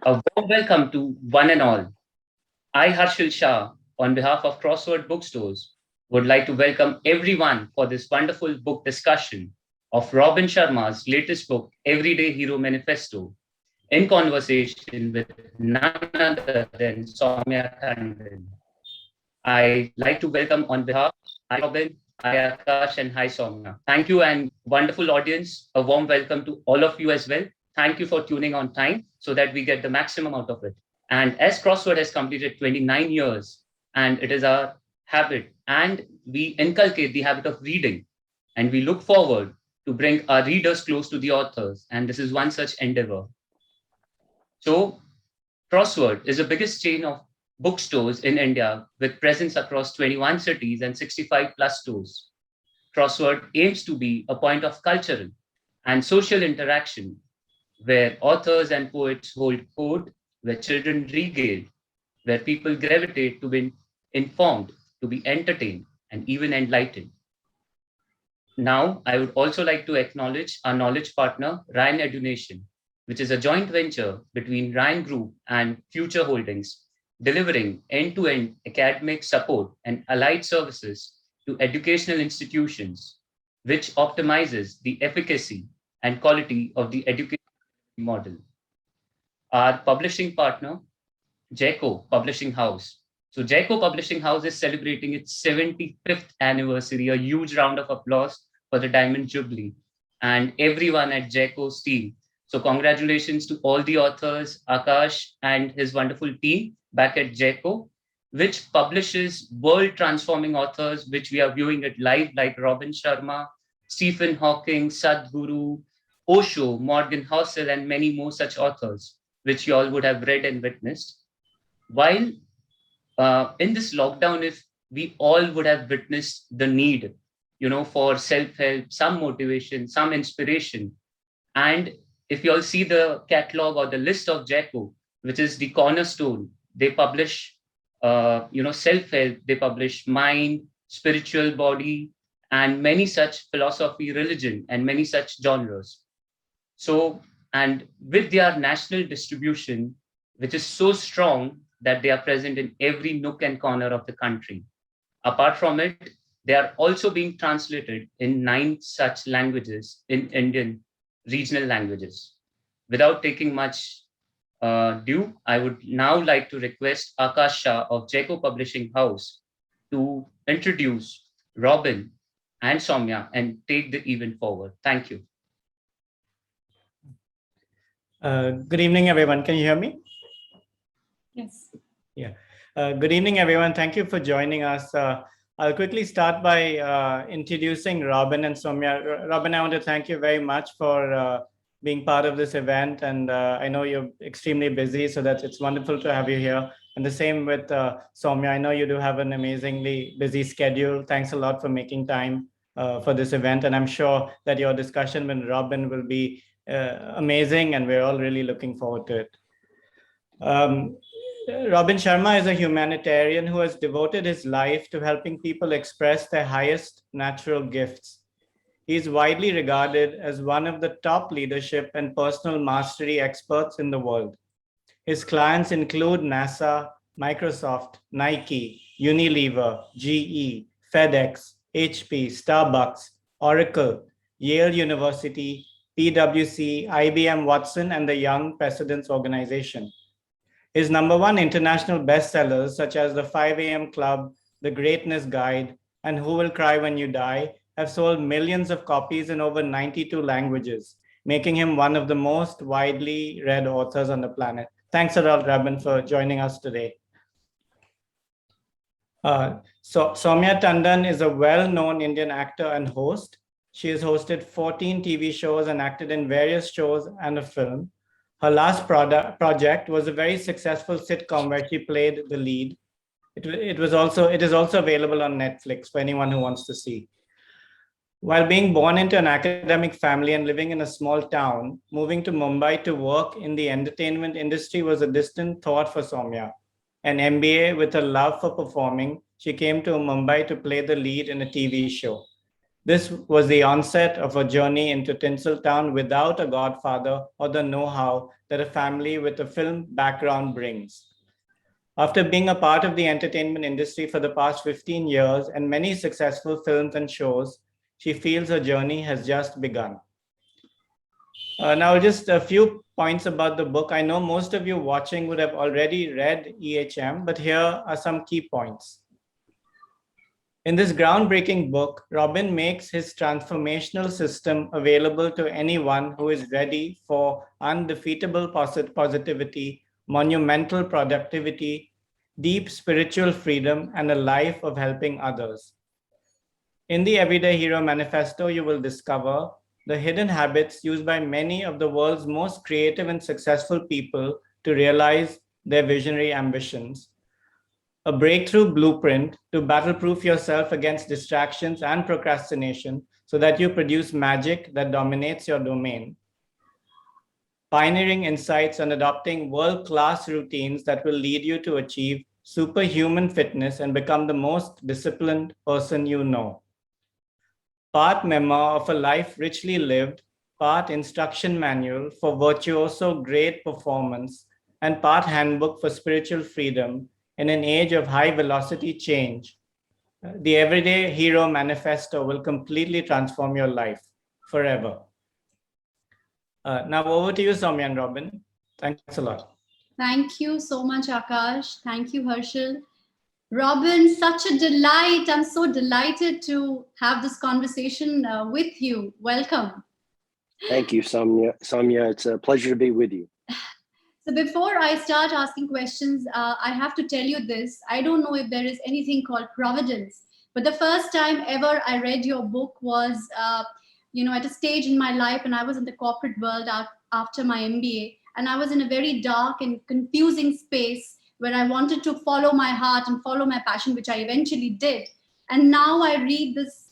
A warm welcome to one and all. I, Harshil Shah, on behalf of Crossword Bookstores, would like to welcome everyone for this wonderful book discussion of Robin Sharma's latest book, Everyday Hero Manifesto, in conversation with none other than Saumya Tandon. I like to welcome on behalf, hi Robin, hi Akash, and hi Saumya. Thank you and wonderful audience. A warm welcome to all of you as well. Thank you for tuning on time so that we get the maximum out of it. And as Crossword has completed 29 years, and it is our habit, and we inculcate the habit of reading, and we look forward to bring our readers close to the authors. And this is one such endeavor. So, Crossword is the biggest chain of bookstores in India with presence across 21 cities and 65 plus stores. Crossword aims to be a point of cultural and social interaction where authors and poets hold court, where children regale, where people gravitate to be informed, to be entertained, and even enlightened. Now, I would also like to acknowledge our knowledge partner, Ryan Edunation, which is a joint venture between Ryan Group and Future Holdings, delivering end-to-end academic support and allied services to educational institutions, which optimizes the efficacy and quality of the education model. Our publishing partner, JECO Publishing House. So JECO Publishing House is celebrating its 75th anniversary, a huge round of applause for the Diamond Jubilee and everyone at JECO's team. So congratulations to all the authors, Akash and his wonderful team back at JECO, which publishes world-transforming authors, which we are viewing it live, like Robin Sharma, Stephen Hawking, Sadhguru, Osho, Morgan Housel, and many more such authors, which you all would have read and witnessed. While in this lockdown, if we all would have witnessed the need, for self-help, some motivation, some inspiration, and if you all see the catalog or the list of JECO, which is the cornerstone, they publish, self-help, they publish mind, spiritual body, and many such philosophy, religion, and many such genres. So, and with their national distribution, which is so strong that they are present in every nook and corner of the country. Apart from it, they are also being translated in 9 such languages in Indian regional languages. Without taking much due, I would now like to request Akash Shah of JECO Publishing House to introduce Robin and Saumya and take the event forward. Thank you. Good evening, everyone. Can you hear me? Yes. Yeah. Good evening, everyone. Thank you for joining us. I'll quickly start by introducing Robin and Saumya. Robin, I want to thank you very much for being part of this event. And I know you're extremely busy, so it's wonderful to have you here. And the same with Saumya. I know you do have an amazingly busy schedule. Thanks a lot for making time for this event. And I'm sure that your discussion with Robin will be amazing, and we're all really looking forward to it. Robin Sharma is a humanitarian who has devoted his life to helping people express their highest natural gifts. He is widely regarded as one of the top leadership and personal mastery experts in the world. His clients include NASA, Microsoft, Nike, Unilever, GE, FedEx, HP, Starbucks, Oracle, Yale University, PwC, IBM Watson, and the Young Presidents Organization. His #1 international bestsellers, such as The 5 a.m. Club, The Greatness Guide, and Who Will Cry When You Die, have sold millions of copies in over 92 languages, making him one of the most widely read authors on the planet. Thanks a lot, Robin, for joining us today. Saumya Tandon is a well-known Indian actor and host. She has hosted 14 TV shows and acted in various shows and a film. Her last project was a very successful sitcom where she played the lead. It is also available on Netflix for anyone who wants to see. While being born into an academic family and living in a small town, moving to Mumbai to work in the entertainment industry was a distant thought for Saumya. An MBA with a love for performing, she came to Mumbai to play the lead in a TV show. This was the onset of a journey into Tinseltown without a godfather or the know-how that a family with a film background brings. After being a part of the entertainment industry for the past 15 years and many successful films and shows, she feels her journey has just begun. Now, just a few points about the book. I know most of you watching would have already read EHM, but here are some key points. In this groundbreaking book, Robin makes his transformational system available to anyone who is ready for undefeatable positivity, monumental productivity, deep spiritual freedom, and a life of helping others. In the Everyday Hero Manifesto, you will discover the hidden habits used by many of the world's most creative and successful people to realize their visionary ambitions. A breakthrough blueprint to battle-proof yourself against distractions and procrastination so that you produce magic that dominates your domain. Pioneering insights on adopting world-class routines that will lead you to achieve superhuman fitness and become the most disciplined person you know. Part memoir of a life richly lived, part instruction manual for virtuoso great performance, and part handbook for spiritual freedom in an age of high velocity change. The Everyday Hero Manifesto will completely transform your life forever. Now over to you, Saumya and Robin. Thanks a lot. Thank you so much, Akash. Thank you, Harshal. Robin, such a delight. I'm so delighted to have this conversation with you. Welcome. Thank you, Saumya. Saumya, it's a pleasure to be with you. So before I start asking questions, I have to tell you this. I don't know if there is anything called providence, but the first time ever I read your book was, at a stage in my life, and I was in the corporate world after my MBA, and I was in a very dark and confusing space where I wanted to follow my heart and follow my passion, which I eventually did. And now I read this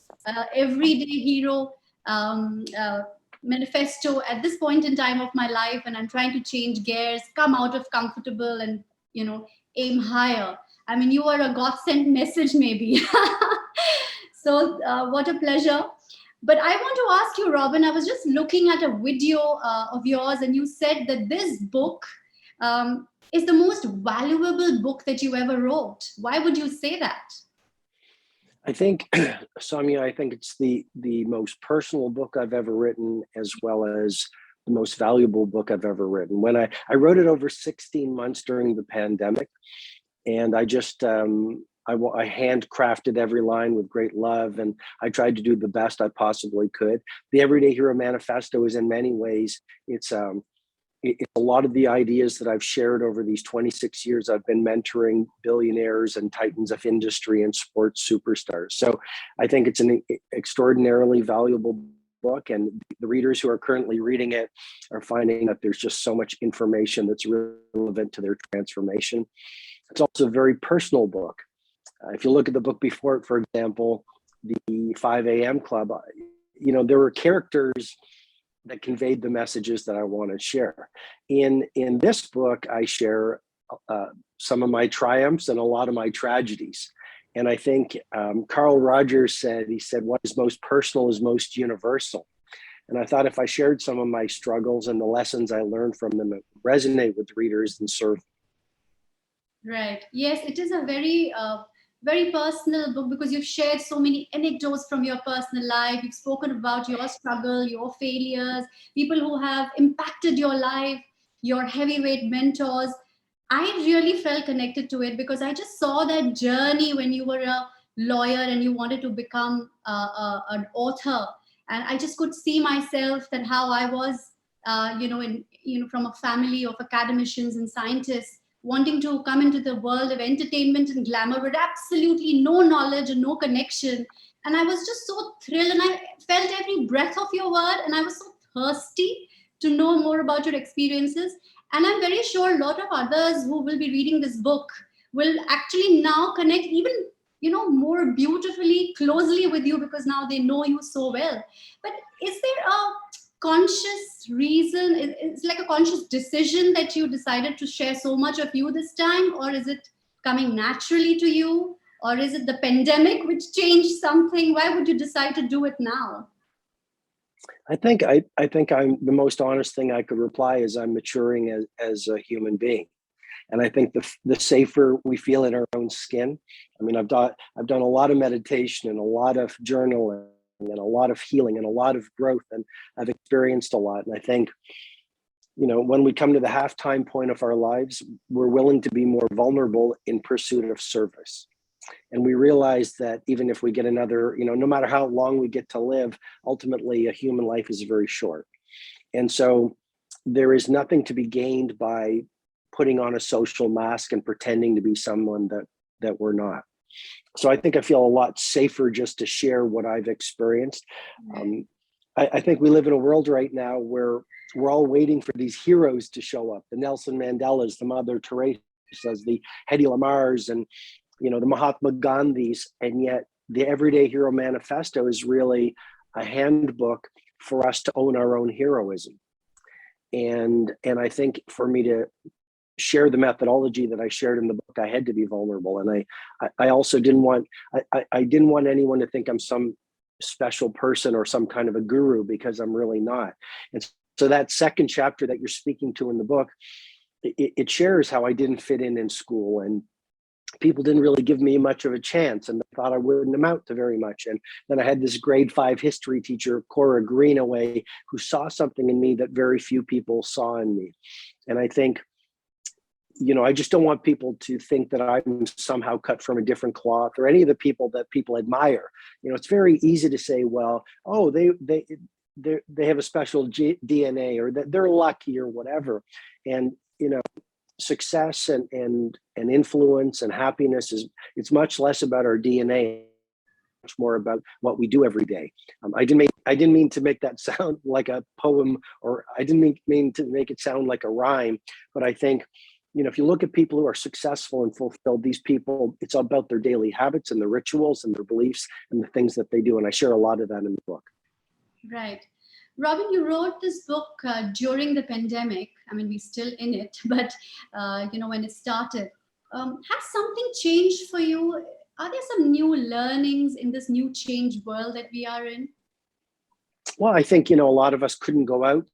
Everyday Hero manifesto at this point in time of my life, and I'm trying to change gears, come out of comfortable and aim higher. I mean, you are a God sent message maybe. So what a pleasure. But I want to ask you, Robin, I was just looking at a video of yours, and you said that this book is the most valuable book that you ever wrote. Why would you say that? I think, Saumya, I think it's the most personal book I've ever written, as well as the most valuable book I've ever written. When I wrote it over 16 months during the pandemic, and I just, I handcrafted every line with great love, and I tried to do the best I possibly could. The Everyday Hero Manifesto is in many ways, it's a lot of the ideas that I've shared over these 26 years. I've been mentoring billionaires and titans of industry and sports superstars. So I think it's an extraordinarily valuable book, and the readers who are currently reading it are finding that there's just so much information that's relevant to their transformation. It's also a very personal book. If you look at the book before it, for example, the 5 a.m. Club, there were characters that conveyed the messages that I want to share. In this book, I share some of my triumphs and a lot of my tragedies. And I think Carl Rogers said, what is most personal is most universal. And I thought if I shared some of my struggles and the lessons I learned from them, it would resonate with readers and serve. Right. Yes, it is a very very personal book because you've shared so many anecdotes from your personal life. You've spoken about your struggle, your failures, people who have impacted your life, your heavyweight mentors. I really felt connected to it because I just saw that journey when you were a lawyer and you wanted to become an author. And I just could see myself that how I was, from a family of academicians and scientists, wanting to come into the world of entertainment and glamour with absolutely no knowledge and no connection. And I was just so thrilled, and I felt every breath of your word, and I was so thirsty to know more about your experiences. And I'm very sure a lot of others who will be reading this book will actually now connect even more beautifully, closely with you because now they know you so well. But is there a conscious reason, it's like a conscious decision that you decided to share so much of you this time, or is it coming naturally to you? Or is it the pandemic which changed something? Why would you decide to do it now? I think I'm the most honest thing I could reply is I'm maturing as a human being. And I think the safer we feel in our own skin. I mean, I've done a lot of meditation and a lot of journaling and a lot of healing and a lot of growth, and I've experienced a lot. And I think, you know, when we come to the halftime point of our lives, we're willing to be more vulnerable in pursuit of service. And we realize that even if we get another, you know, no matter how long we get to live, ultimately a human life is very short. And so there is nothing to be gained by putting on a social mask and pretending to be someone that we're not. So I think I feel a lot safer just to share what I've experienced. I think we live in a world right now where we're all waiting for these heroes to show up, the Nelson Mandelas, the Mother Teresas, the Hedy Lamars, and, you know, the Mahatma Gandhis. And yet the Everyday Hero Manifesto is really a handbook for us to own our own heroism. And I think for me to share the methodology that I shared in the book, I had to be vulnerable. And I also didn't want anyone to think I'm some special person or some kind of a guru, because I'm really not. And so that second chapter that you're speaking to in the book, it shares how I didn't fit in school, and people didn't really give me much of a chance, and they thought I wouldn't amount to very much. And then I had this grade 5 history teacher, Cora Greenaway, who saw something in me that very few people saw in me. And I think, you know, I just don't want people to think that I'm somehow cut from a different cloth, or any of the people that people admire. You know, it's very easy to say, well, oh, they have a special DNA, or that they're lucky, or whatever. And, you know, success and influence and happiness it's much less about our DNA, much more about what we do every day. I didn't mean to make that sound like a poem, or I didn't mean to make it sound like a rhyme, but I think, you know, if you look at people who are successful and fulfilled, these people, it's about their daily habits and their rituals and their beliefs and the things that they do. And I share a lot of that in the book. Right. Robin, you wrote this book during the pandemic. I mean, we're still in it, but, you know, when it started, has something changed for you? Are there some new learnings in this new changed world that we are in? Well, I think, you know, a lot of us couldn't go out.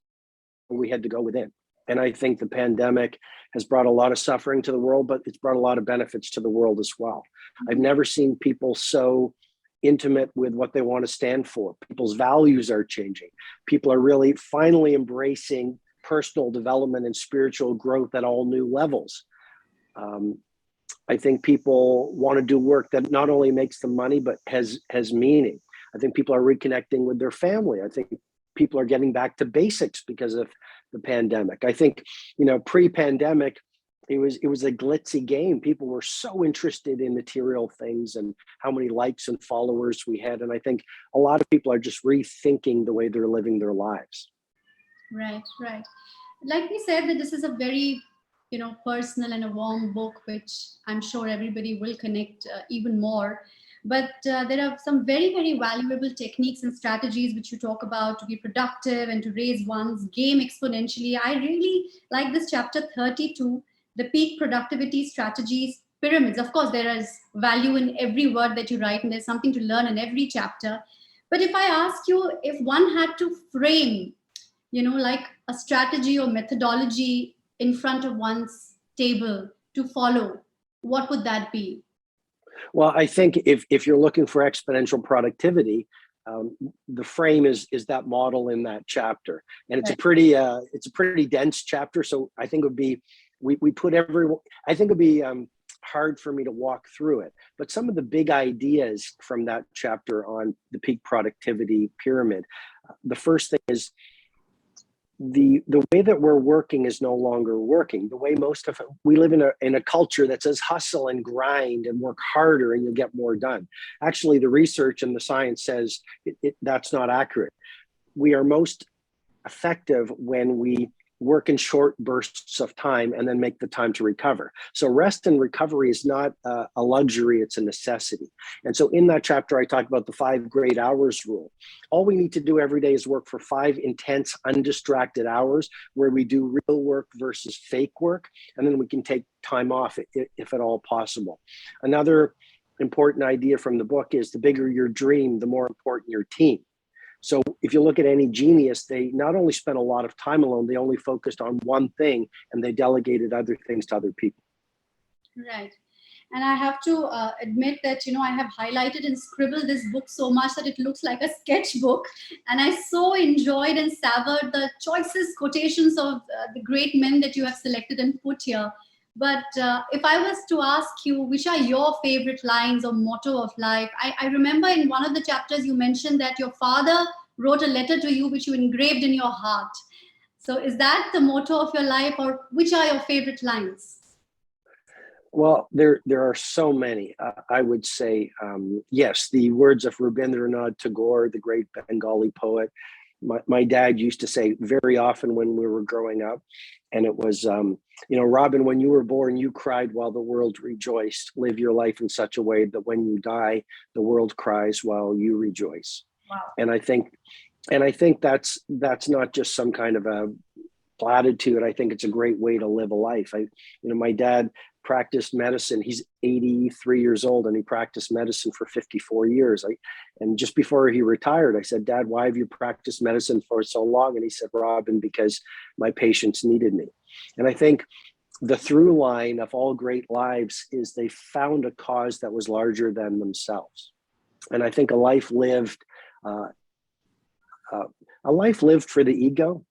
We had to go within. And I think the pandemic has brought a lot of suffering to the world, but it's brought a lot of benefits to the world as well. I've never seen people so intimate with what they want to stand for. People's values are changing. People are really finally embracing personal development and spiritual growth at all new levels. I think people want to do work that not only makes them money, but has meaning. I think people are reconnecting with their family. I think people are getting back to basics because of the pandemic. I think, you know, pre-pandemic, it was a glitzy game. People were so interested in material things and how many likes and followers we had. And I think a lot of people are just rethinking the way they're living their lives. Right, right. Like we said, that this is a very, you know, personal and a warm book, which I'm sure everybody will connect even more. But there are some very, very valuable techniques and strategies which you talk about to be productive and to raise one's game exponentially. I really like this chapter 32, the peak productivity strategies pyramids. Of course, there is value in every word that you write, and there's something to learn in every chapter. But if I ask you, if one had to frame, you know, like a strategy or methodology in front of one's table to follow, what would that be? Well, I think if you're looking for exponential productivity, the frame is that model in that chapter, and it's a pretty dense chapter. So I think it would be we put everyone. I think it'd be hard for me to walk through it, but some of the big ideas from that chapter on the peak productivity pyramid. The first thing is the way that we're working is no longer working. The way we live in a culture that says hustle and grind and work harder and you'll get more done. Actually, the research and the science says that's not accurate. We are most effective when we work in short bursts of time and then make the time to recover. So rest and recovery is not a luxury, it's a necessity. And so in that chapter, I talk about the 5 great hours rule. All we need to do every day is work for 5 intense, undistracted hours where we do real work versus fake work. And then we can take time off if at all possible. Another important idea from the book is the bigger your dream, the more important your team. So if you look at any genius, they not only spent a lot of time alone, they only focused on one thing and they delegated other things to other people. Right. And I have to admit that, I have highlighted and scribbled this book so much that it looks like a sketchbook. And I so enjoyed and savored the choicest quotations of the great men that you have selected and put here. But if I was to ask you, which are your favorite lines or motto of life? I remember in one of the chapters you mentioned that your father wrote a letter to you, which you engraved in your heart. So is that the motto of your life, or which are your favorite lines? Well, there are so many. I would say, yes, the words of Rabindranath Tagore, the great Bengali poet. My dad used to say very often when we were growing up, and it was, Robin, when you were born, you cried while the world rejoiced. Live your life in such a way that when you die, the world cries while you rejoice. Wow. And I think that's not just some kind of a platitude. I think it's a great way to live a life. My dad practiced medicine. He's 83 years old and he practiced medicine for 54 years. And just before he retired, I said, Dad, why have you practiced medicine for so long? And he said, Robin, because my patients needed me. And I think the through line of all great lives is they found a cause that was larger than themselves. And I think a life lived for the ego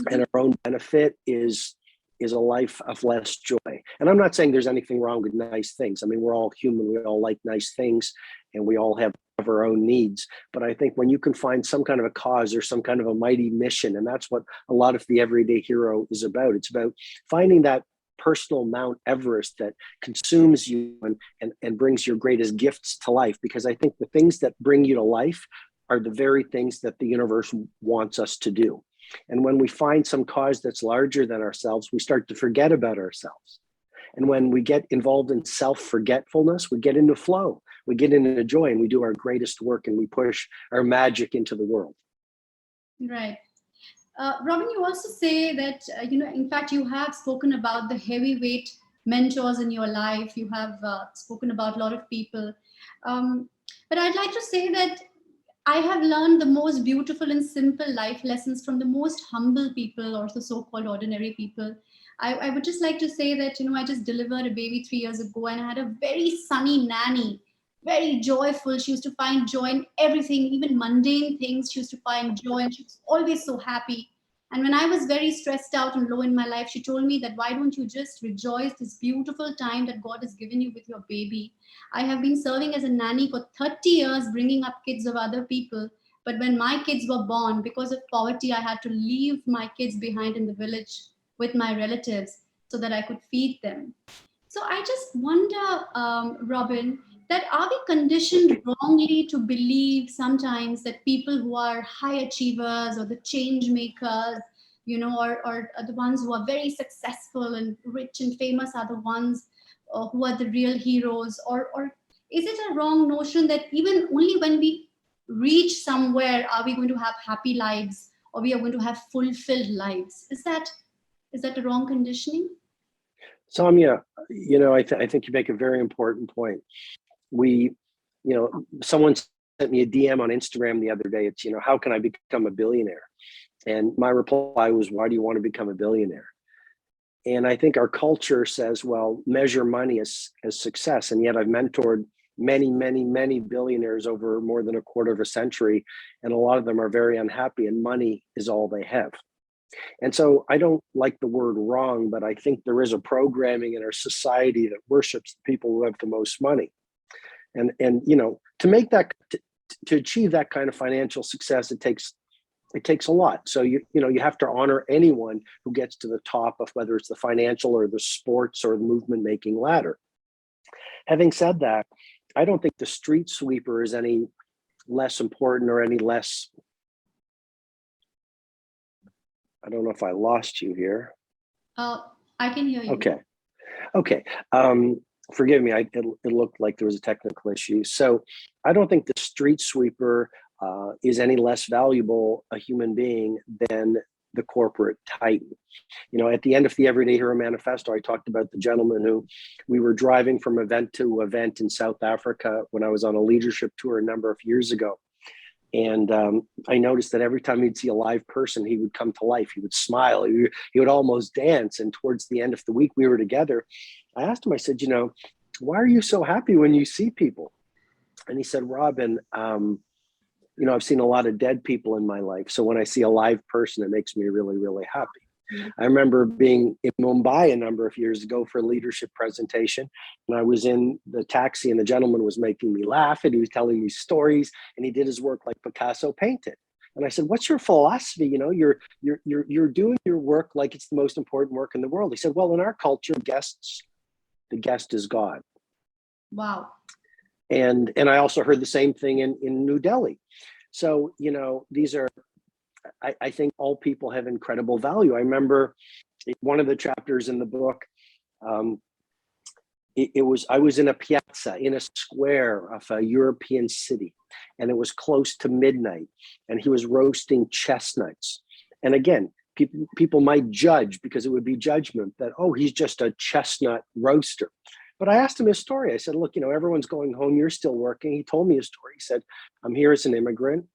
and our own benefit is a life of less joy. And I'm not saying there's anything wrong with nice things. I mean, we're all human. We all like nice things and we all have our own needs. But I think when you can find some kind of a cause or some kind of a mighty mission, and that's what a lot of the everyday hero is about. It's about finding that personal Mount Everest that consumes you and brings your greatest gifts to life. Because I think the things that bring you to life are the very things that the universe wants us to do. And when we find some cause that's larger than ourselves, we start to forget about ourselves. And when we get involved in self-forgetfulness, we get into flow, we get into joy, and we do our greatest work and we push our magic into the world. Right. Robin, you also say that, in fact, you have spoken about the heavyweight mentors in your life. You have spoken about a lot of people. But I'd like to say that I have learned the most beautiful and simple life lessons from the most humble people, or the so-called ordinary people. I would just like to say that, I just delivered a baby 3 years ago and I had a very sunny nanny, very joyful. She used to find joy in everything, even mundane things. She used to find joy and she was always so happy. And when I was very stressed out and low in my life, she told me that, why don't you just rejoice this beautiful time that God has given you with your baby? I have been serving as a nanny for 30 years, bringing up kids of other people. But when my kids were born, because of poverty, I had to leave my kids behind in the village with my relatives so that I could feed them. So I just wonder, Robin, that are we conditioned wrongly to believe sometimes that people who are high achievers or the change makers, or the ones who are very successful and rich and famous are the ones who are the real heroes? Or is it a wrong notion that even only when we reach somewhere are we going to have happy lives, or we are going to have fulfilled lives? Is that a wrong conditioning? Saumya, I think you make a very important point. Someone sent me a DM on Instagram the other day. It's, how can I become a billionaire? And my reply was, why do you want to become a billionaire? And I think our culture says, well, measure money as success. And yet I've mentored many, many, many billionaires over more than a quarter of a century. And a lot of them are very unhappy and money is all they have. And so I don't like the word wrong, but I think there is a programming in our society that worships the people who have the most money. And to make that, to achieve that kind of financial success, it takes a lot. So you have to honor anyone who gets to the top of whether it's the financial or the sports or the movement making ladder. Having said that, I don't think the street sweeper is any less important or any less. I don't know if I lost you here. I can hear you. Okay. Forgive me. It looked like there was a technical issue. So I don't think the street sweeper is any less valuable a human being than the corporate titan. At the end of the Everyday Hero Manifesto, I talked about the gentleman who we were driving from event to event in South Africa when I was on a leadership tour a number of years ago. And I noticed that every time he'd see a live person, he would come to life. He would smile. He would almost dance. And towards the end of the week we were together, I asked him, I said, why are you so happy when you see people? And he said, Robin, I've seen a lot of dead people in my life. So when I see a live person, it makes me really, really happy. I remember being in Mumbai a number of years ago for a leadership presentation, and I was in the taxi and the gentleman was making me laugh and he was telling me stories and he did his work like Picasso painted. And I said, what's your philosophy? You're doing your work like it's the most important work in the world. He said, well, in our culture, the guest is God. Wow. And I also heard the same thing in New Delhi. So, these are, I think all people have incredible value. I remember one of the chapters in the book, I was in a piazza, in a square of a European city, and it was close to midnight, and he was roasting chestnuts. And again, people might judge, because it would be judgment, that, oh, he's just a chestnut roaster. But I asked him his story. I said, look, everyone's going home, you're still working. He told me his story. He said, I'm here as an immigrant.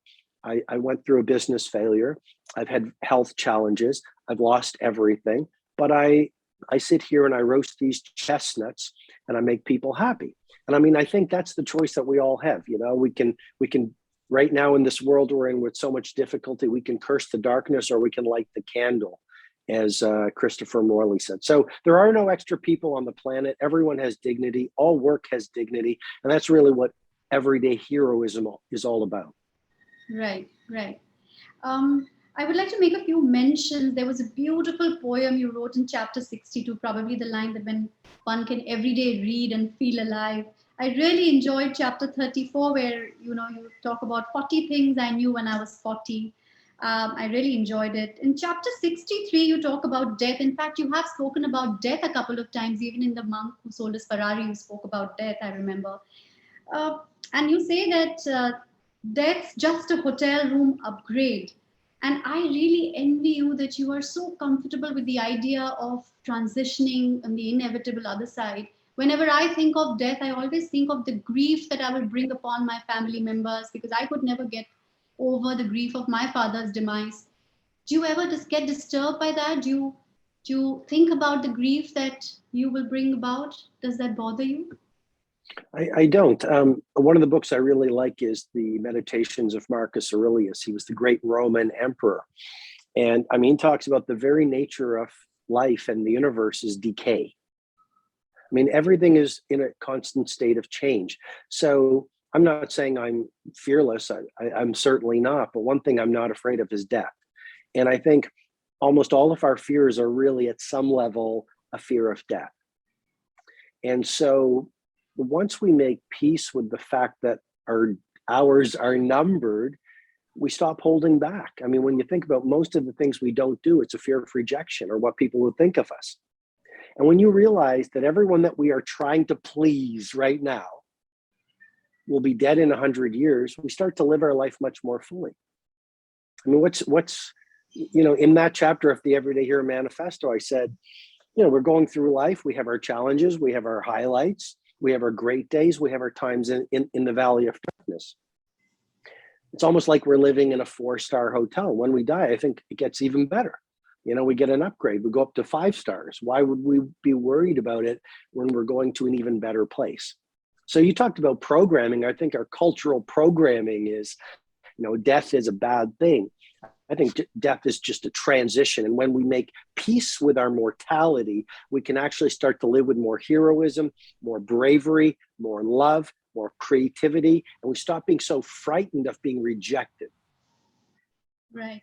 I went through a business failure. I've had health challenges. I've lost everything. But I sit here and I roast these chestnuts and I make people happy. And I mean, I think that's the choice that we all have. We can right now in this world we're in with so much difficulty, we can curse the darkness or we can light the candle, as Christopher Morley said. So there are no extra people on the planet. Everyone has dignity. All work has dignity. And that's really what everyday heroism is all about. Right. I would like to make a few mentions. There was a beautiful poem you wrote in chapter 62, probably the line that when one can every day read and feel alive. I really enjoyed chapter 34, where you talk about 40 things I knew when I was 40. I really enjoyed it. In chapter 63, you talk about death. In fact, you have spoken about death a couple of times. Even in The Monk Who Sold His Ferrari, you spoke about death, I remember. And you say that death's just a hotel room upgrade. And I really envy you that you are so comfortable with the idea of transitioning on the inevitable other side. Whenever I think of death, I always think of the grief that I will bring upon my family members, because I could never get over the grief of my father's demise. Do you ever just get disturbed by that? Do you think about the grief that you will bring about? Does that bother you? I don't. One of the books I really like is the Meditations of Marcus Aurelius. He was the great Roman emperor. And I mean, he talks about the very nature of life and the universe is decay. I mean, everything is in a constant state of change. So I'm not saying I'm fearless. I'm certainly not. But one thing I'm not afraid of is death. And I think almost all of our fears are really at some level a fear of death. And so once we make peace with the fact that our hours are numbered, we stop holding back. I mean, when you think about most of the things we don't do, it's a fear of rejection or what people will think of us. And when you realize that everyone that we are trying to please right now will be dead in 100 years, we start to live our life much more fully. I mean, what's in that chapter of the Everyday Hero Manifesto, I said, we're going through life. We have our challenges. We have our highlights. We have our great days. We have our times in the valley of darkness. It's almost like we're living in a 4-star hotel. When we die, I think it gets even better. We get an upgrade. We go up to 5 stars. Why would we be worried about it when we're going to an even better place? So you talked about programming. I think our cultural programming is, death is a bad thing. I think death is just a transition. And when we make peace with our mortality, we can actually start to live with more heroism, more bravery, more love, more creativity, and we stop being so frightened of being rejected. Right.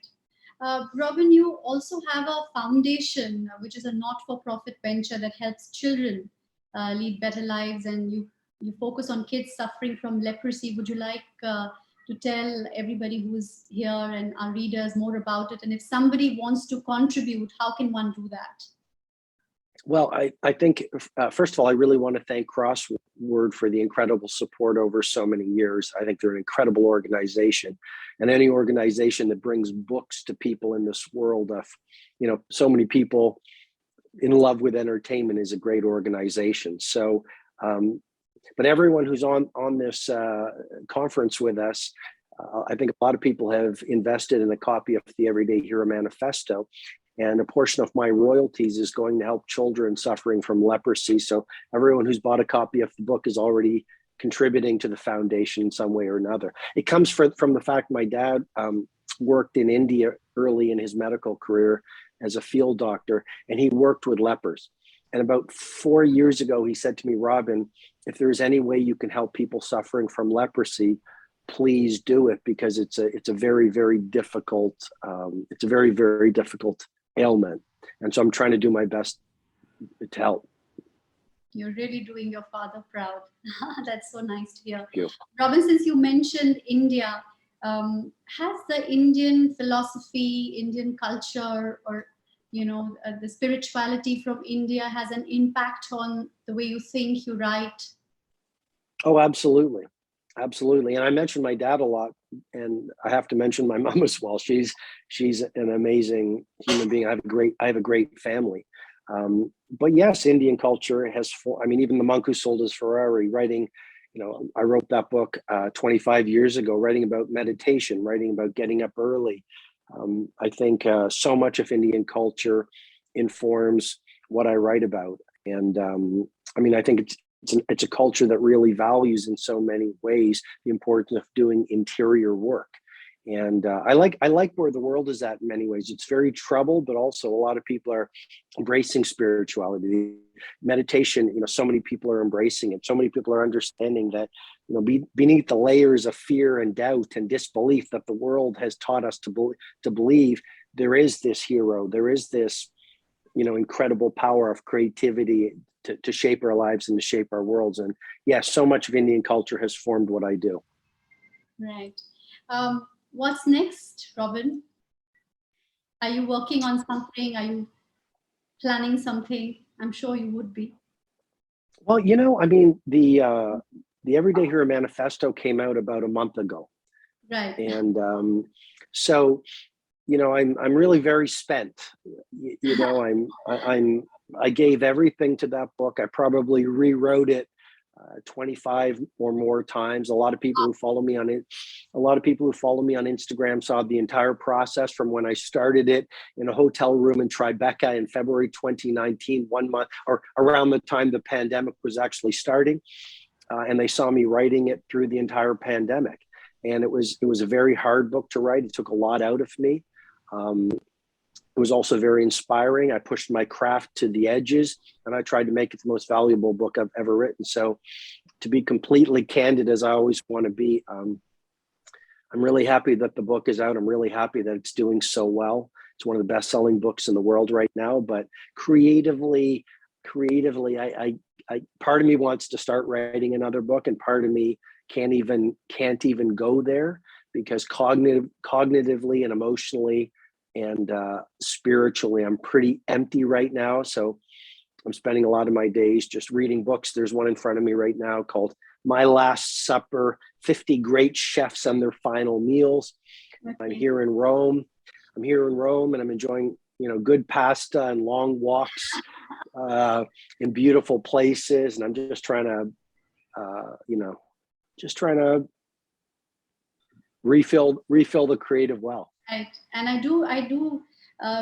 Robin, you also have a foundation, which is a not-for-profit venture that helps children lead better lives, and you focus on kids suffering from leprosy. Would you like to tell everybody who's here and our readers more about it? And if somebody wants to contribute, how can one do that? Well, I think, first of all, I really want to thank Crossword for the incredible support over so many years. I think they're an incredible organization, and any organization that brings books to people in this world of, so many people in love with entertainment is a great organization. So, but everyone who's on this conference with us, I think a lot of people have invested in a copy of the Everyday Hero Manifesto. And a portion of my royalties is going to help children suffering from leprosy. So everyone who's bought a copy of the book is already contributing to the foundation in some way or another. It comes from the fact my dad worked in India early in his medical career as a field doctor, and he worked with lepers. And about 4 years ago, he said to me, Robin, if there's any way you can help people suffering from leprosy, please do it, because it's a very, very difficult, very difficult ailment. And so I'm trying to do my best to help. You're really doing your father proud. That's so nice to hear. Thank you. Robin, since you mentioned India, has the Indian philosophy, Indian culture, or the spirituality from India has an impact on the way you think, you write? Oh, absolutely. Absolutely. And I mentioned my dad a lot, and I have to mention my mom as well. She's an amazing human being. I have a great family. But yes, Indian culture has, even the monk who sold his Ferrari, writing, I wrote that book 25 years ago, writing about meditation, writing about getting up early. I think so much of Indian culture informs what I write about. And I think it's a culture that really values in so many ways the importance of doing interior work. And I like where the world is at in many ways. It's very troubled, but also a lot of people are embracing spirituality. Meditation, so many people are embracing it. So many people are understanding that, beneath the layers of fear and doubt and disbelief that the world has taught us to believe, there is this hero, there is this, incredible power of creativity to shape our lives and to shape our worlds. And yes, so much of Indian culture has formed what I do. Right. What's next, Robin? Are you working on something? Are you planning something? I'm sure you would be. Well, the Everyday Hero Manifesto came out about a month ago. Right. And so, I'm really very spent. I gave everything to that book. I probably rewrote it 25 or more times. A lot of people who follow me on Instagram saw the entire process from when I started it in a hotel room in Tribeca in February 2019, 1 month or around the time the pandemic was actually starting. And they saw me writing it through the entire pandemic. And it was a very hard book to write. It took a lot out of me. It was also very inspiring. I pushed my craft to the edges, and I tried to make it the most valuable book I've ever written. So to be completely candid, as I always want to be, I'm really happy that the book is out. I'm really happy that it's doing so well. It's one of the best-selling books in the world right now. But creatively, I part of me wants to start writing another book, and part of me can't even go there, because cognitively and emotionally and spiritually, I'm pretty empty right now. So I'm spending a lot of my days just reading books. There's one in front of me right now called My Last Supper, 50 Great Chefs and Their Final Meals. Okay. I'm here in Rome, and I'm enjoying, good pasta and long walks in beautiful places. And I'm just trying to refill the creative well. Right. And I do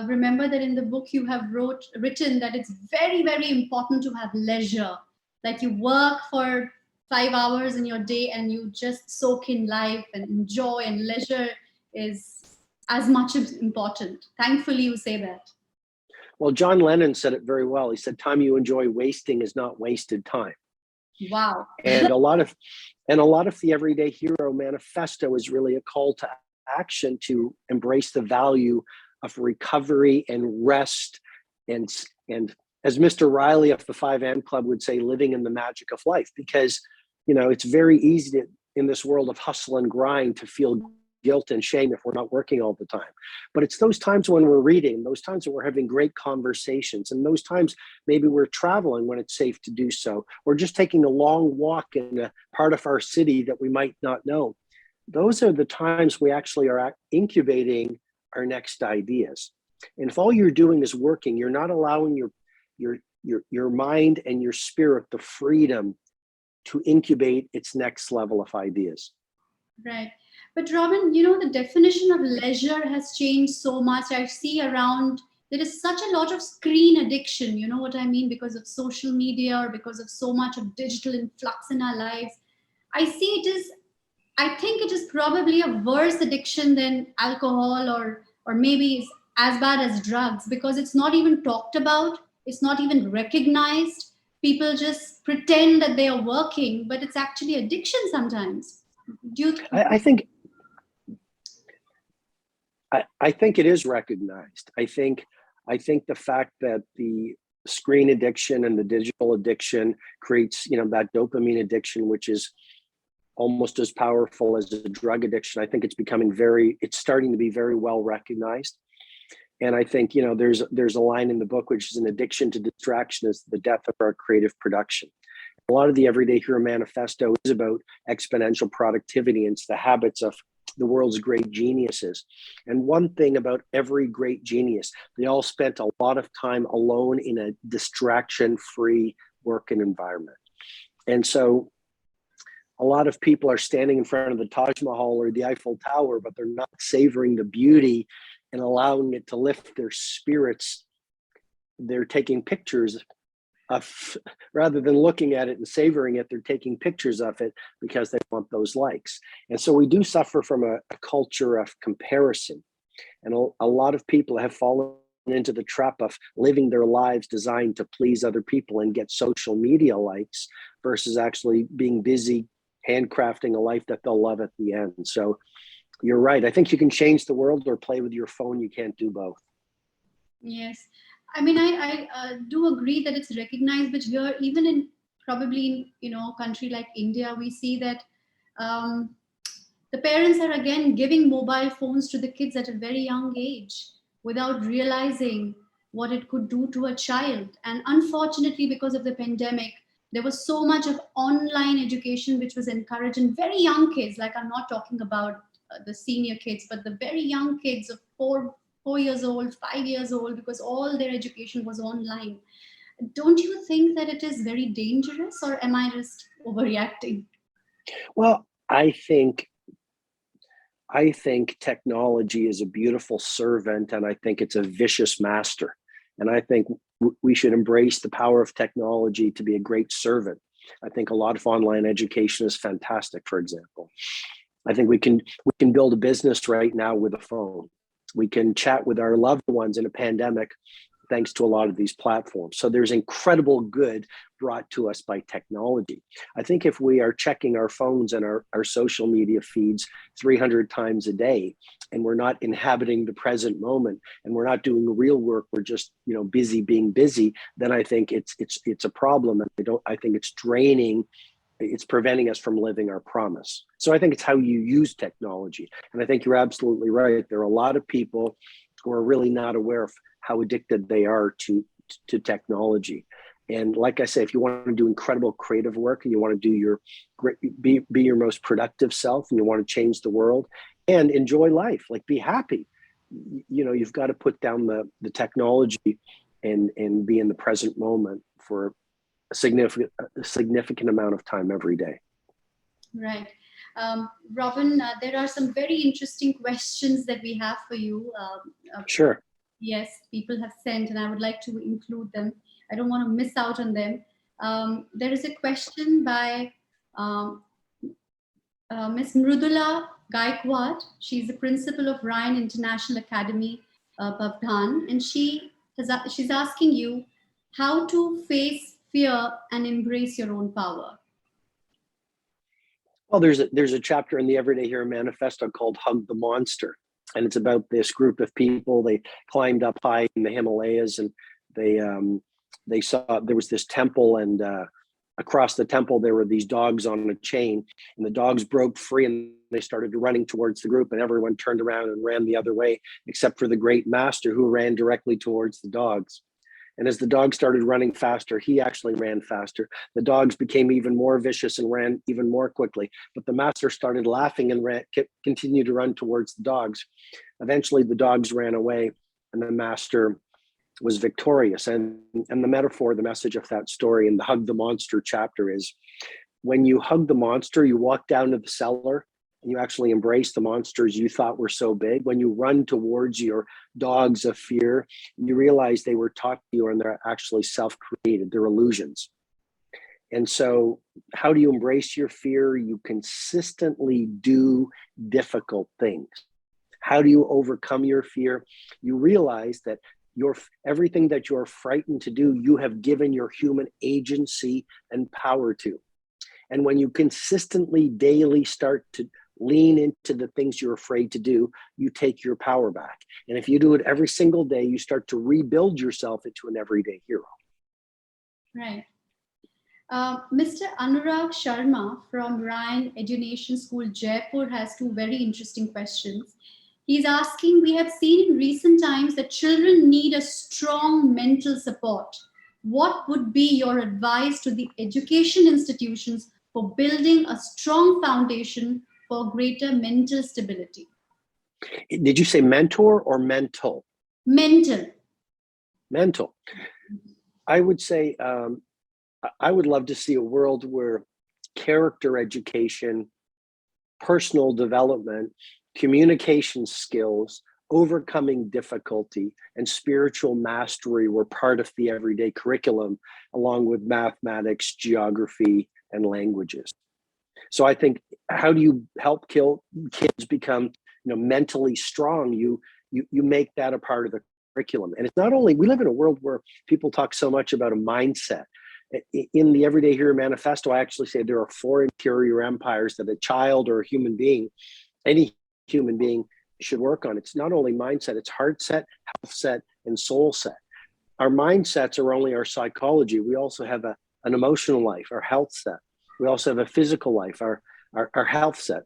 remember that in the book you have written that it's very, very important to have leisure. Like you work for 5 hours in your day and you just soak in life and enjoy, and leisure is as much as important. Thankfully, you say that. Well, John Lennon said it very well. He said, time you enjoy wasting is not wasted time. Wow. And a lot of the Everyday Hero Manifesto is really a call to action to embrace the value of recovery and rest, and as Mr. Riley of the 5am Club would say, living in the magic of life. Because it's very easy in this world of hustle and grind to feel guilt and shame if we're not working all the time. But it's those times when we're reading, those times when we're having great conversations, and those times maybe we're traveling when it's safe to do so, or just taking a long walk in a part of our city that we might not know. Those are the times we actually are incubating our next ideas. And if all you're doing is working, you're not allowing your mind and your spirit the freedom to incubate its next level of ideas. Right. But Robin, the definition of leisure has changed so much. I see around, there is such a lot of screen addiction, you know what I mean, because of social media or because of so much of digital influx in our lives. I think it is probably a worse addiction than alcohol or maybe it's as bad as drugs, because it's not even talked about, it's not even recognized. People just pretend that they are working, but it's actually addiction sometimes. I think it is recognized. I think the fact that the screen addiction and the digital addiction creates, that dopamine addiction, which is almost as powerful as a drug addiction. I think it's starting to be very well recognized. And I think, there's a line in the book, which is an addiction to distraction is the death of our creative production. A lot of the Everyday Hero Manifesto is about exponential productivity. And it's the habits of the world's great geniuses. And one thing about every great genius, they all spent a lot of time alone in a distraction-free working environment. And so a lot of people are standing in front of the Taj Mahal or the Eiffel Tower, but they're not savoring the beauty and allowing it to lift their spirits. They're taking pictures of, rather than looking at it and savoring it, they're taking pictures of it because they want those likes. And so we do suffer from a culture of comparison. And a lot of people have fallen into the trap of living their lives designed to please other people and get social media likes versus actually being busy handcrafting a life that they'll love at the end. So you're right. I think you can change the world or play with your phone. You can't do both. Yes. I mean, I do agree that it's recognized, but here, even in probably, a country like India, we see that the parents are again giving mobile phones to the kids at a very young age without realizing what it could do to a child. And unfortunately, because of the pandemic, there was so much of online education which was encouraged in very young kids. Like, I'm not talking about the senior kids, but the very young kids of 4 years old, 5 years old, because all their education was online. Don't you think that it is very dangerous, or am I just overreacting? Well, I think technology is a beautiful servant, and I think it's a vicious master. And I think we should embrace the power of technology to be a great servant. I think a lot of online education is fantastic, for example. I think we can build a business right now with a phone. We can chat with our loved ones in a pandemic thanks to a lot of these platforms. So there's incredible good brought to us by technology. I think if we are checking our phones and our social media feeds 300 times a day, and we're not inhabiting the present moment, and we're not doing real work, we're just busy being busy, then I think it's a problem. And I think it's draining. It's preventing us from living our promise. So I think it's how you use technology. And I think you're absolutely right. There are a lot of people who are really not aware of how addicted they are to technology. And like I say, if you want to do incredible creative work and you want to do be your most productive self, and you want to change the world and enjoy life, like be happy, you've got to put down the technology and be in the present moment for a significant amount of time every day. Right. Robin, there are some very interesting questions that we have for you. Sure. Yes, people have sent, and I would like to include them. I don't want to miss out on them. There is a question by Miss Mrudula Gaikwad. She's the principal of Ryan International Academy, Bhavdan, and she's asking you how to face fear and embrace your own power. Well, there's a chapter in the Everyday Hero Manifesto called Hug the Monster. And it's about this group of people. They climbed up high in the Himalayas, and they saw there was this temple, and across the temple, there were these dogs on a chain, and the dogs broke free and they started running towards the group, and everyone turned around and ran the other way, except for the great master, who ran directly towards the dogs. And as the dogs started running faster, he actually ran faster. The dogs became even more vicious and ran even more quickly. But the master started laughing and continued to run towards the dogs. Eventually, the dogs ran away, and the master was victorious. And the metaphor, the message of that story in the Hug the Monster chapter is, when you hug the monster, you walk down to the cellar and you actually embrace the monsters you thought were so big. When you run towards your dogs of fear, you realize they were taught to you and they're actually self-created, they're illusions. And so how do you embrace your fear? You consistently do difficult things. How do you overcome your fear? You realize that everything that you're frightened to do, you have given your human agency and power to. And when you consistently daily start to lean into the things you're afraid to do, you take your power back. And if you do it every single day, you start to rebuild yourself into an everyday hero. Right. Mr. Anurag Sharma from Ryan Education School, Jaipur, has two very interesting questions. He's asking, we have seen in recent times that children need a strong mental support. What would be your advice to the education institutions for building a strong foundation for greater mental stability? Did you say mentor or mental? Mental. Mental. I would say, I would love to see a world where character education, personal development, communication skills, overcoming difficulty, and spiritual mastery were part of the everyday curriculum, along with mathematics, geography, and languages. So I think, how do you help kids become, mentally strong? You make that a part of the curriculum. And it's not only, we live in a world where people talk so much about a mindset. In the Everyday Hero Manifesto, I actually say there are 4 interior empires that a child or a human being, any human being, should work on. It's not only mindset, it's heart set, health set, and soul set. Our mindsets are only our psychology. We also have an emotional life, our health set. We also have a physical life, our health set.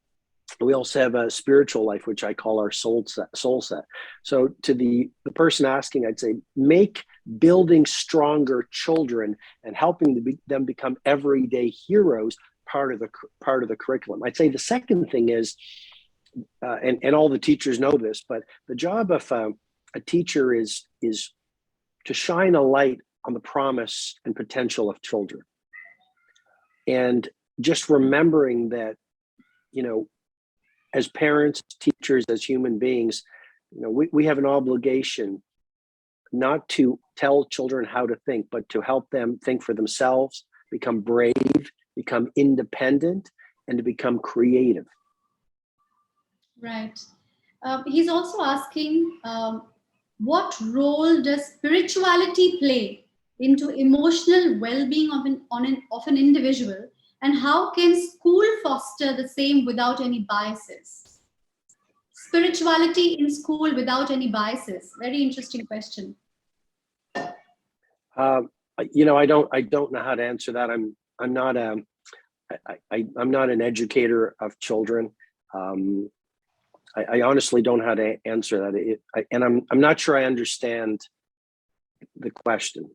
We also have a spiritual life, which I call our soul set. So to the person asking, I'd say, make building stronger children and helping them become everyday heroes part of the curriculum. I'd say the second thing is, and all the teachers know this, but the job of a teacher is to shine a light on the promise and potential of children. And just remembering that, as parents, teachers, as human beings, we have an obligation not to tell children how to think, but to help them think for themselves, become brave, become independent, and to become creative. Right. He's also asking, what role does spirituality play into emotional well-being of an individual, and how can school foster the same without any biases? Spirituality in school without any biases. Very interesting question. I don't know how to answer that. I'm not an educator of children. I honestly don't know how to answer that. I'm not sure I understand the question.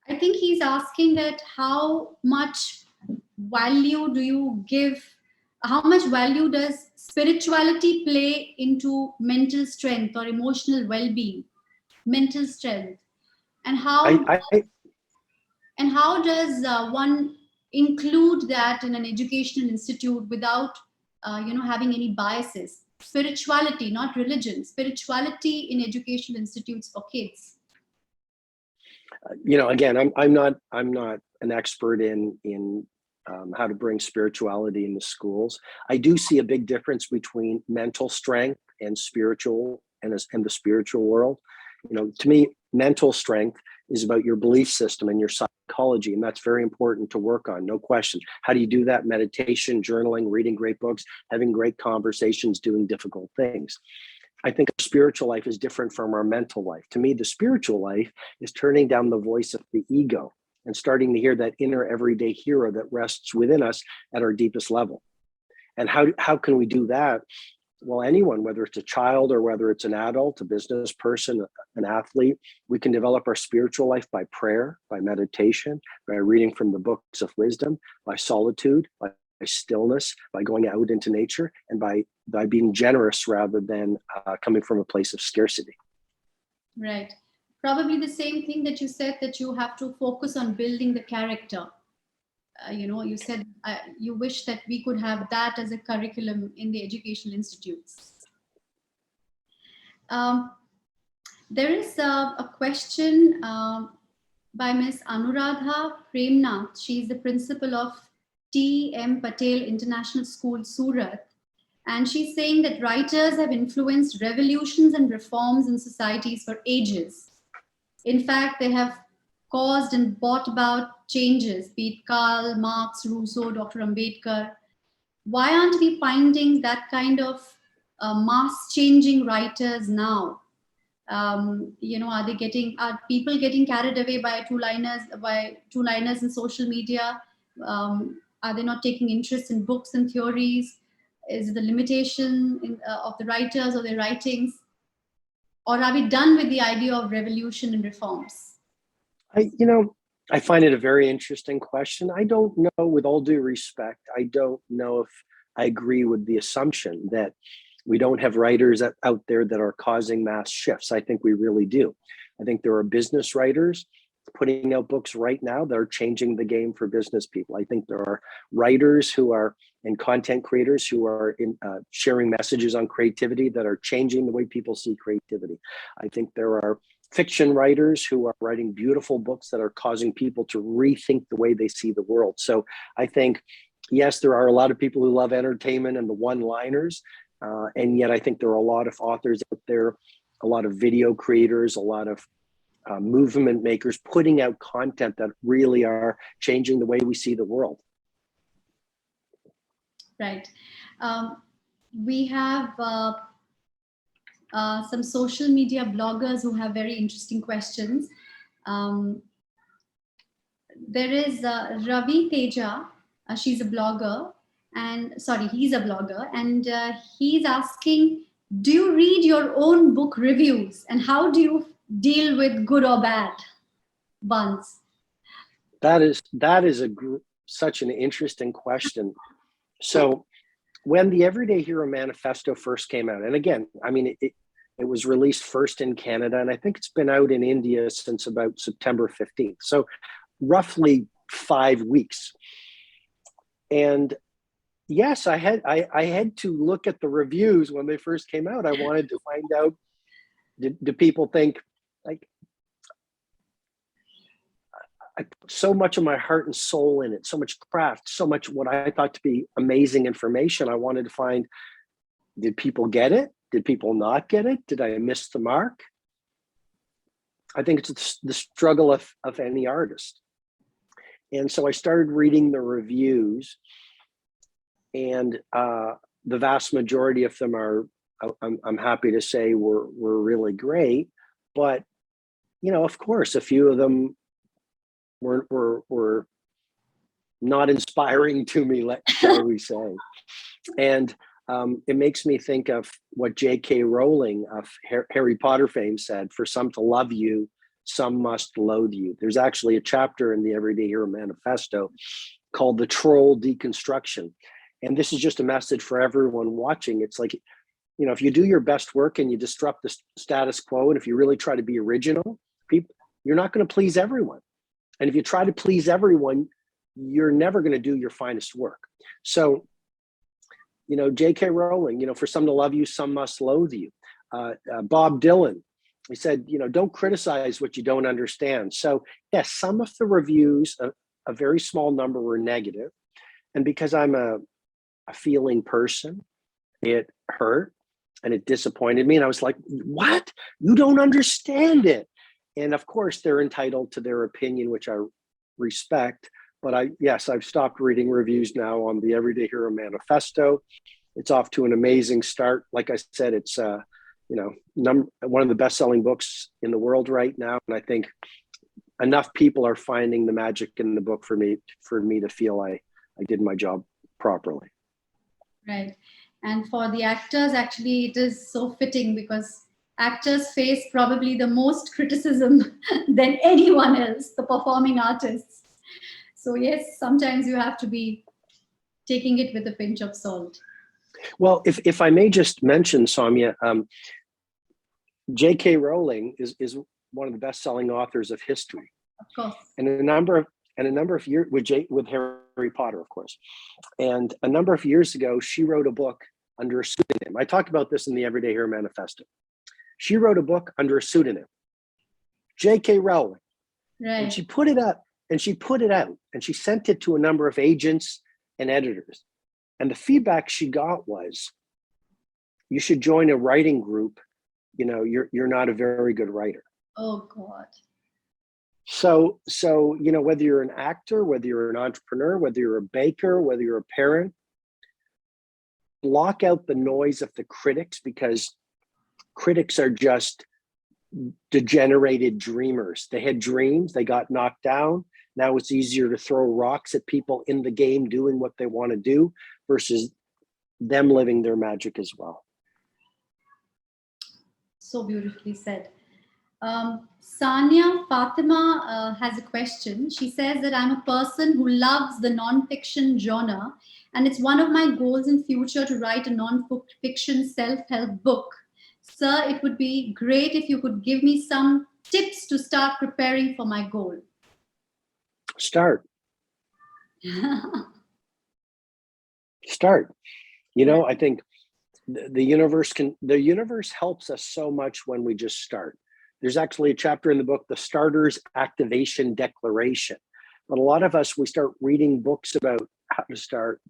I think he's asking that how much value does spirituality play into mental strength or emotional well-being, mental strength, and how does one include that in an educational institute without having any biases? Spirituality, not religion, spirituality in educational institutes for kids. Again, I'm not an expert in how to bring spirituality into schools. I do see a big difference between mental strength and spiritual and the spiritual world. To me, mental strength is about your belief system and your psychology, and that's very important to work on, no question. How do you do that? Meditation, journaling, reading great books, having great conversations, doing difficult things. I think our spiritual life is different from our mental life. To me, the spiritual life is turning down the voice of the ego and starting to hear that inner everyday hero that rests within us at our deepest level. And how can we do that? Well, anyone, whether it's a child or whether it's an adult, a business person, an athlete, we can develop our spiritual life by prayer, by meditation, by reading from the books of wisdom, by solitude, by stillness, by going out into nature, and by being generous rather than coming from a place of scarcity. Right. Probably the same thing that you said, that you have to focus on building the character. You said you wish that we could have that as a curriculum in the educational institutes. There is a question by Ms. Anuradha Premnath. She is the principal of T.M. Patel International School, Surat. And she's saying that writers have influenced revolutions and reforms in societies for ages. In fact, they have caused and brought about changes, be it Karl Marx, Rousseau, Dr. Ambedkar. Why aren't we finding that kind of mass-changing writers now? Are people getting carried away by two-liners in social media? Are they not taking interest in books and theories? Is it the limitation of the writers or their writings? Or are we done with the idea of revolution and reforms? I find it a very interesting question. I don't know, with all due respect, I don't know if I agree with the assumption that we don't have writers out there that are causing mass shifts. I think we really do. I think there are business writers putting out books right now that are changing the game for business people. I think there are writers and content creators who are sharing messages on creativity that are changing the way people see creativity. I think there are fiction writers who are writing beautiful books that are causing people to rethink the way they see the world. So I think, yes, there are a lot of people who love entertainment and the one-liners, and yet I think there are a lot of authors out there, a lot of video creators, a lot of movement makers putting out content that really are changing the way we see the world. Right. We have some social media bloggers who have very interesting questions. There is Ravi Teja. He's a blogger, and he's asking, do you read your own book reviews, and how do you deal with good or bad ones? That is such an interesting question. So when the Everyday Hero Manifesto first came out, and again, I mean, it was released first in Canada, and I think it's been out in India since about September 15th. So roughly 5 weeks. And yes, I had to look at the reviews when they first came out. I wanted to find out, do people think, like, I put so much of my heart and soul in it, so much craft, so much what I thought to be amazing information. I wanted to find, did people get it? Did people not get it? Did I miss the mark? I think it's the struggle of any artist. And so I started reading the reviews, and the vast majority of them are, I'm happy to say, were really great. But, of course, a few of them were not inspiring to me, shall we say. And it makes me think of what J.K. Rowling of Harry Potter fame said: for some to love you, some must loathe you. There's actually a chapter in the Everyday Hero Manifesto called The Troll Deconstruction. And this is just a message for everyone watching. It's like, if you do your best work and you disrupt the status quo, and if you really try to be original, you're not going to please everyone. And if you try to please everyone, you're never going to do your finest work. So, J.K. Rowling, for some to love you, some must loathe you. Bob Dylan, he said, don't criticize what you don't understand. So, yes, some of the reviews, a very small number, were negative. And because I'm a feeling person, it hurt and it disappointed me. And I was like, what? You don't understand it. And of course, they're entitled to their opinion, which I respect. But I've stopped reading reviews now on the Everyday Hero Manifesto. It's off to an amazing start. Like I said, it's one of the best-selling books in the world right now. And I think enough people are finding the magic in the book for me to feel I did my job properly. Right. And for the actors, actually, it is so fitting because actors face probably the most criticism than anyone else, the performing artists. So yes, sometimes you have to be taking it with a pinch of salt. Well, if I may just mention, Saumya, J.K. Rowling is one of the best-selling authors of history, Of course. and a number of years with Harry Potter, of course, and a number of years ago, she wrote a book under a pseudonym. I talked about this in the Everyday Hero Manifesto. She wrote a book under a pseudonym, J.K. Rowling, Right. and she put it out, and she sent it to a number of agents and editors, and the feedback she got was, "You should join a writing group. You know, you're not a very good writer." Oh God. So you know, whether you're an actor, whether you're an entrepreneur, whether you're a baker, whether you're a parent, block out the noise of the critics, because critics are just degenerated dreamers. They had dreams, they got knocked down. Now it's easier to throw rocks at people in the game doing what they want to do versus them living their magic as well. So beautifully said. Sanya Fatima has a question. She says that I'm a person who loves the non-fiction genre, and it's one of my goals in future to write a non-fiction self-help book. Sir, it would be great if you could give me some tips to start preparing for my goal. Start. You know, I think the universe helps us so much when we just start. There's actually a chapter in the book, The Starter's Activation Declaration. But a lot of us, we start reading books about how to start,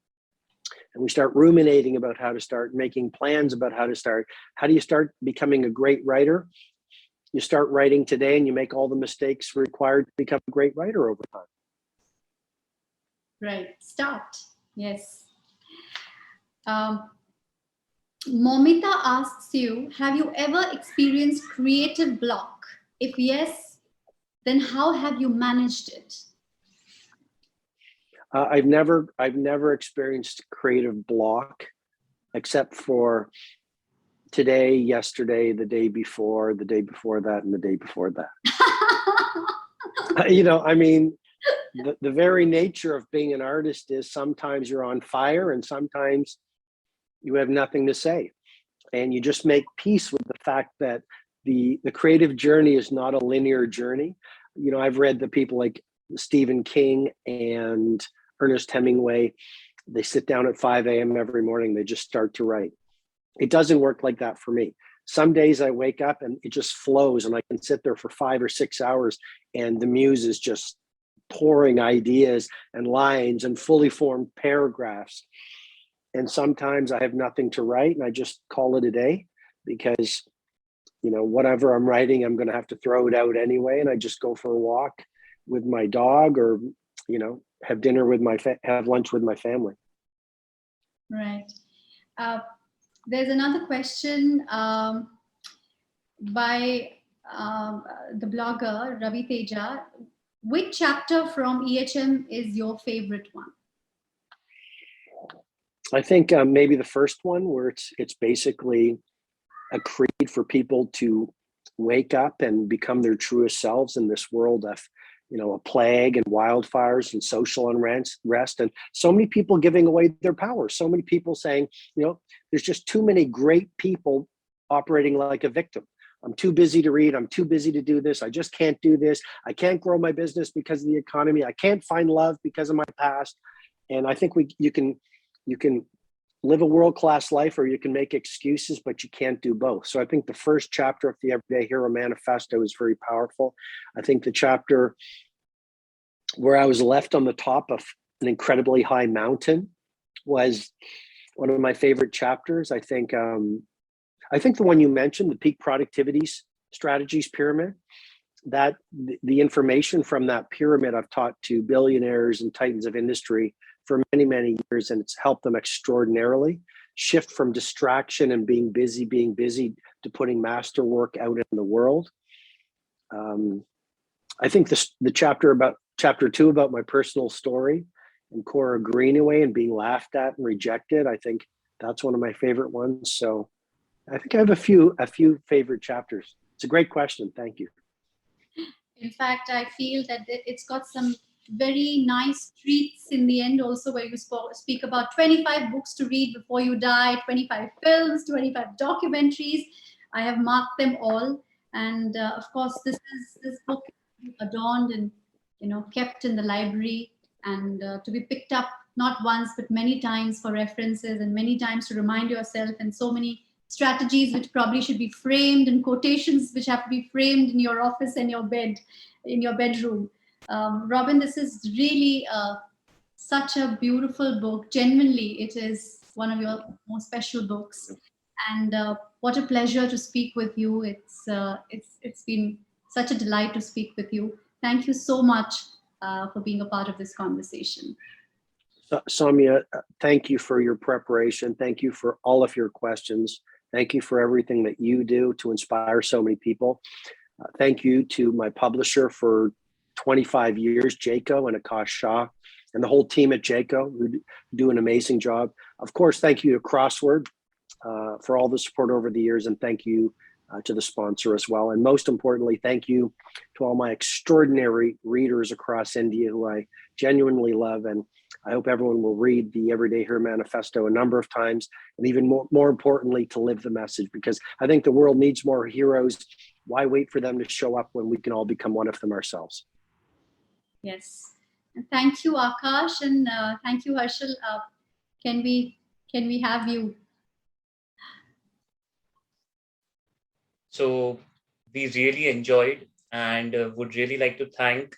and we start ruminating about how to start, making plans about how to start. How do you start becoming a great writer? You start writing today and you make all the mistakes required to become a great writer over time. Right. Start. Yes. Momita asks you, have you ever experienced creative block? If yes, then how have you managed it? I've never experienced creative block, except for today, yesterday, the day before that, and the day before that. You know, I mean, the very nature of being an artist is sometimes you're on fire and sometimes you have nothing to say. And you just make peace with the fact that the creative journey is not a linear journey. You know, I've read the people like Stephen King and Ernest Hemingway. They sit down at 5 a.m. every morning. They just start to write. It doesn't work like that for me. Some days I wake up and it just flows and I can sit there for 5 or 6 hours and the muse is just pouring ideas and lines and fully formed paragraphs. And sometimes I have nothing to write and I just call it a day because, you know, whatever I'm writing, I'm going to have to throw it out anyway. And I just go for a walk with my dog or, you know, have dinner with have lunch with my family. Right. There's another question by the blogger Ravi Teja. Which chapter from EHM is your favorite one? I think maybe the first one, where it's basically a creed for people to wake up and become their truest selves in this world of, you know, a plague and wildfires and social unrest, and so many people giving away their power. So many people saying, you know, there's just too many great people operating like a victim. I'm too busy to read. I'm too busy to do this. I just can't do this. I can't grow my business because of the economy. I can't find love because of my past. And I think you can live a world-class life, or you can make excuses, but you can't do both. So I think the first chapter of the Everyday Hero Manifesto is very powerful. I think the chapter where I was left on the top of an incredibly high mountain was one of my favorite chapters. I think the one you mentioned, the peak productivity strategies pyramid, that the information from that pyramid I've taught to billionaires and titans of industry for many, many years, and it's helped them extraordinarily shift from distraction and being busy to putting masterwork out in the world. I think the chapter 2 about my personal story and Cora Greenaway and being laughed at and rejected, I think that's one of my favorite ones. So I think I have a few favorite chapters. It's a great question. Thank you. In fact, I feel that it's got some very nice treats in the end also, where you speak about 25 books to read before you die, 25 films, 25 documentaries. I have marked them all. And of course, this book is adorned and kept in the library, and to be picked up not once but many times for references, and many times to remind yourself, and so many strategies which probably should be framed, and quotations which have to be framed in your office and your bed, in your bedroom. Robin, this is really such a beautiful book. Genuinely, it is one of your most special books, and what a pleasure to speak with you. It's been such a delight to speak with you. Thank you so much for being a part of this conversation. Saumya, thank you for your preparation. Thank you for all of your questions. Thank you for everything that you do to inspire so many people. Thank you to my publisher for 25 years, Jaco and Akash Shah, and the whole team at Jaco, who do an amazing job. Of course, thank you to Crossword for all the support over the years, and thank you to the sponsor as well. And most importantly, thank you to all my extraordinary readers across India who I genuinely love. And I hope everyone will read the Everyday Hero Manifesto a number of times, and even more importantly, to live the message, because I think the world needs more heroes. Why wait for them to show up when we can all become one of them ourselves? Yes. And thank you, Akash, and thank you, Harshal. Can we have you? So we really enjoyed, and would really like to thank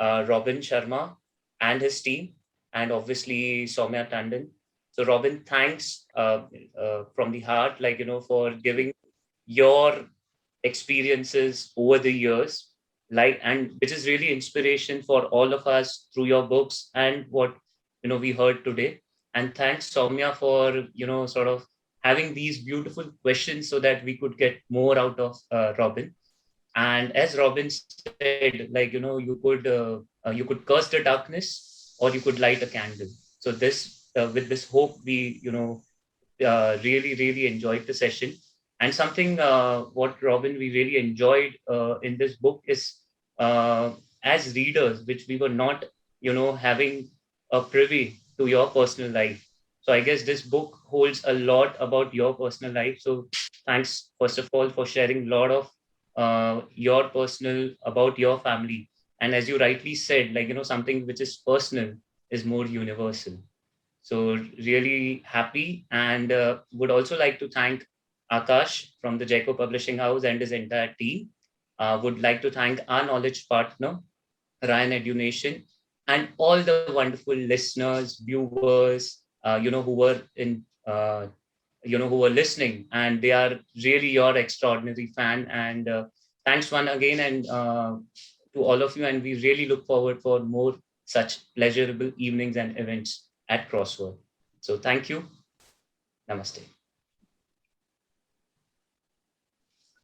Robin Sharma and his team, and obviously Saumya Tandon. So Robin, thanks from the heart, for giving your experiences over the years, and which is really inspiration for all of us through your books and what we heard today. And thanks, Saumya, for sort of having these beautiful questions so that we could get more out of Robin. And as Robin said, you could curse the darkness, or you could light a candle. So this, with this hope, we really enjoyed the session. And something what Robin we really enjoyed in this book is, as readers, which we were not having a privy to your personal life. So I guess this book holds a lot about your personal life. So thanks, first of all, for sharing a lot of your personal about your family. And as you rightly said, something which is personal is more universal. So really happy, and would also like to thank Akash from the Jaco Publishing House and his entire team. Would like to thank our knowledge partner, Ryan Edunation, and all the wonderful listeners, viewers, who were who were listening, and they are really your extraordinary fan. And thanks one again, and to all of you. And we really look forward for more such pleasurable evenings and events at Crossword. So thank you. Namaste.